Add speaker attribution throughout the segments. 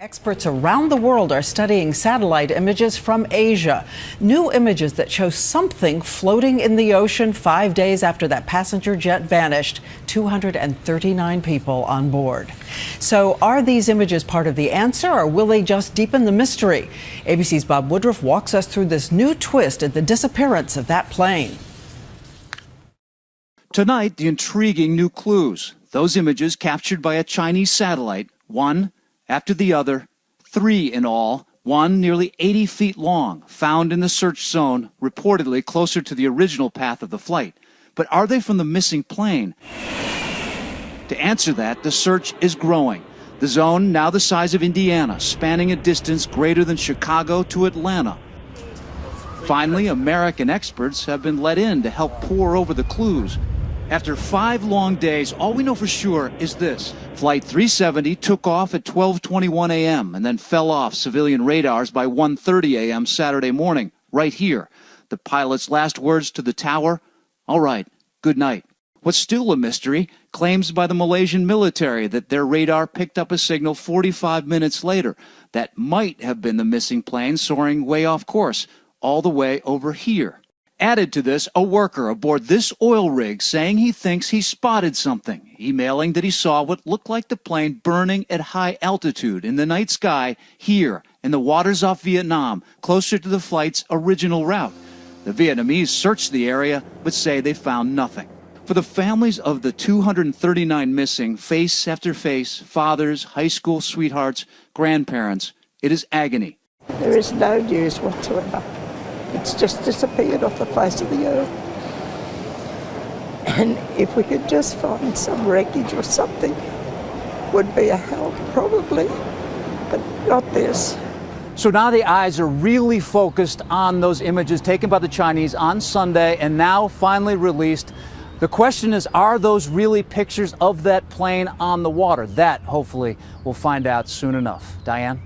Speaker 1: Experts around the world are studying satellite images from Asia. New images that show something floating in the ocean 5 days after that passenger jet vanished. 239 people on board. So are these images part of the answer, or will they just deepen the mystery? ABC's Bob Woodruff walks us through this new twist at the disappearance of that plane.
Speaker 2: Tonight, the intriguing new clues. Those images captured by a Chinese satellite, one after the other, 3 in all, one nearly 80 feet long, found in the search zone, reportedly closer to the original path of the flight. But are they from the missing plane? To answer that, the search is growing. The zone, now the size of Indiana, spanning a distance greater than Chicago to Atlanta. Finally, American experts have been let in to help pore over the clues. After 5 long days, all we know for sure is this. Flight 370 took off at 12:21 a.m. and then fell off civilian radars by 1:30 a.m. Saturday morning, right here. The pilot's last words to the tower, "All right, good night." What's still a mystery, claims by the Malaysian military that their radar picked up a signal 45 minutes later that might have been the missing plane soaring way off course, all the way over here. Added to this, a worker aboard this oil rig saying he thinks he spotted something, emailing that he saw what looked like the plane burning at high altitude in the night sky here in the waters off Vietnam, closer to the flight's original route. The Vietnamese searched the area but say they found nothing. For the families of the 239 missing, face after face, fathers, high school sweethearts, grandparents, it is agony.
Speaker 3: There is no news whatsoever. It's just disappeared off the face of the earth. And if we could just find some wreckage or something, would be a help, probably, but not this.
Speaker 2: So now the eyes are really focused on those images taken by the Chinese on Sunday and now finally released. The question is, are those really pictures of that plane on the water? That, hopefully, we'll find out soon enough. Diane?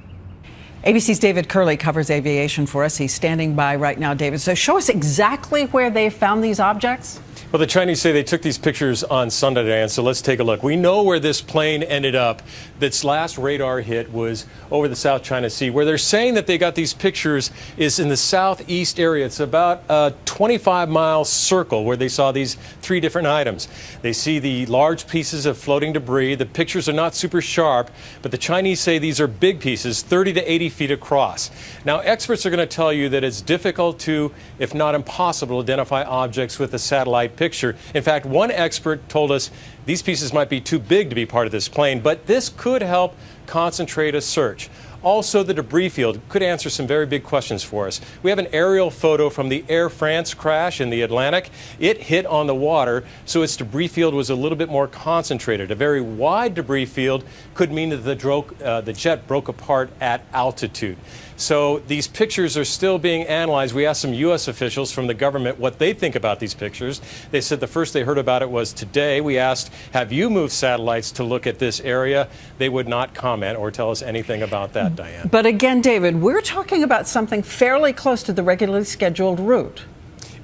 Speaker 1: ABC's David Curley covers aviation for us. He's standing by right now, David. So show us exactly where they found these objects.
Speaker 4: Well, the Chinese say they took these pictures on Sunday, Diane, so let's take a look. We know where this plane ended up. Its last radar hit was over the South China Sea. Where they're saying that they got these pictures is in the southeast area. It's about a 25-mile circle where they saw these 3 different items. They see the large pieces of floating debris. The pictures are not super sharp, but the Chinese say these are big pieces, 30 to 80 feet across. Now, experts are going to tell you that it's difficult to, if not impossible, to identify objects with a satellite picture. In fact, one expert told us these pieces might be too big to be part of this plane, but this could help concentrate a search. Also, the debris field could answer some very big questions for us. We have an aerial photo from the Air France crash in the Atlantic. It hit on the water, so its debris field was a little bit more concentrated. A very wide debris field could mean that the jet broke apart at altitude. So these pictures are still being analyzed. We asked some U.S. officials from the government what they think about these pictures. They said the first they heard about it was today. We asked, have you moved satellites to look at this area? They would not comment or tell us anything about that, Diane.
Speaker 1: But again, David, we're talking about something fairly close to the regularly scheduled route.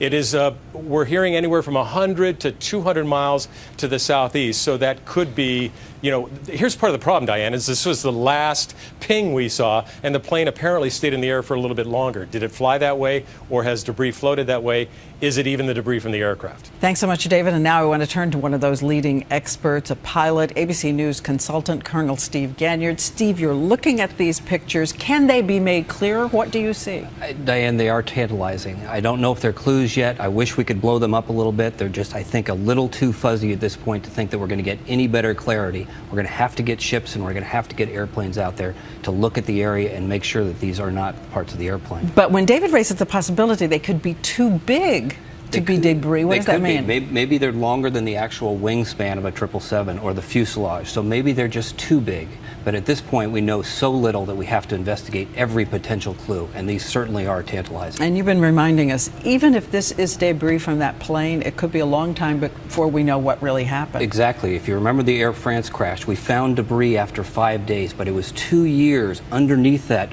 Speaker 4: It is, we're hearing anywhere from 100 to 200 miles to the southeast, so that could be, you know, here's part of the problem, Diane, is this was the last ping we saw, and the plane apparently stayed in the air for a little bit longer. Did it fly that way, or has debris floated that way? Is it even the debris from the aircraft?
Speaker 1: Thanks so much, David. And now I want to turn to one of those leading experts, a pilot, ABC News consultant, Colonel Steve Ganyard. Steve, you're looking at these pictures. Can they be made clearer? What do you see?
Speaker 5: Diane, they are tantalizing. I don't know if they're clues yet. I wish we could blow them up a little bit. They're just, I think, a little too fuzzy at this point to think that we're going to get any better clarity. We're going to have to get ships and we're going to have to get airplanes out there to look at the area and make sure that these are not parts of the airplane.
Speaker 1: But when David raises the possibility they could be too big to be debris, what does that mean?
Speaker 5: Maybe they're longer than the actual wingspan of a 777 or the fuselage, so maybe they're just too big. But at this point, we know so little that we have to investigate every potential clue, and these certainly are tantalizing.
Speaker 1: And you've been reminding us, even if this is debris from that plane, it could be a long time before we know what really happened.
Speaker 5: Exactly. If you remember the Air France crash, we found debris after 5 days, but it was 2 years underneath that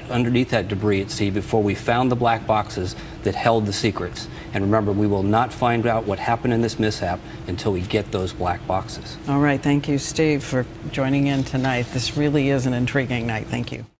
Speaker 5: debris at sea before we found the black boxes that held the secrets. And remember, we will not find out what happened in this mishap until we get those black boxes.
Speaker 1: All right. Thank you, Steve, for joining in tonight. This really is an intriguing night. Thank you.